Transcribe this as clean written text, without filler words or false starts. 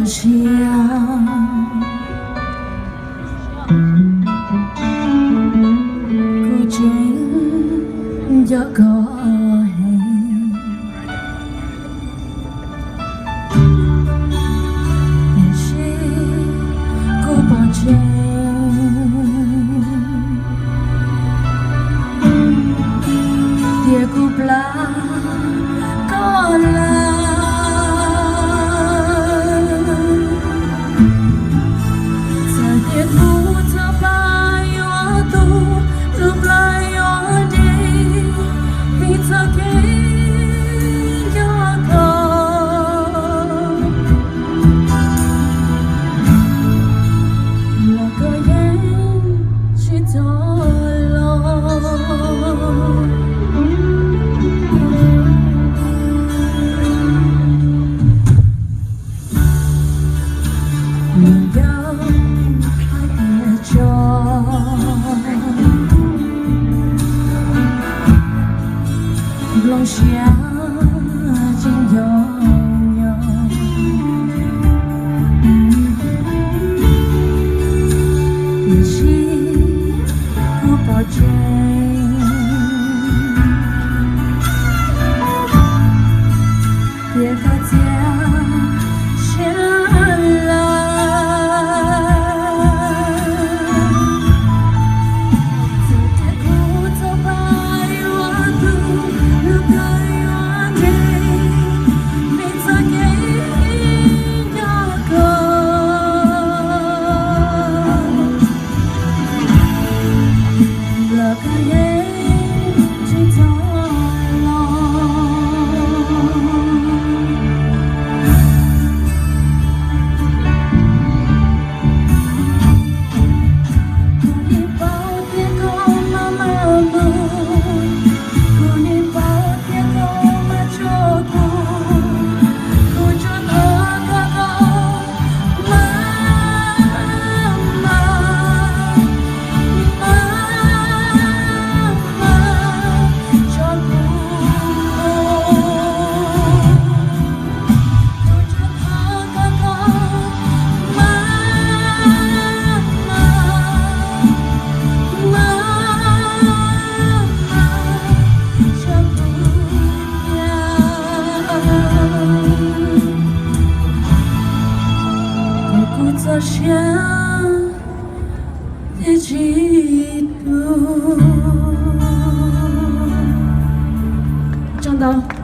想，孤军就过黑，你是孤宝剑，dia ku pelakon. Lòng xia trên gió nhỏ,你是孤宝剑，别大家下来。做下的记录，张导。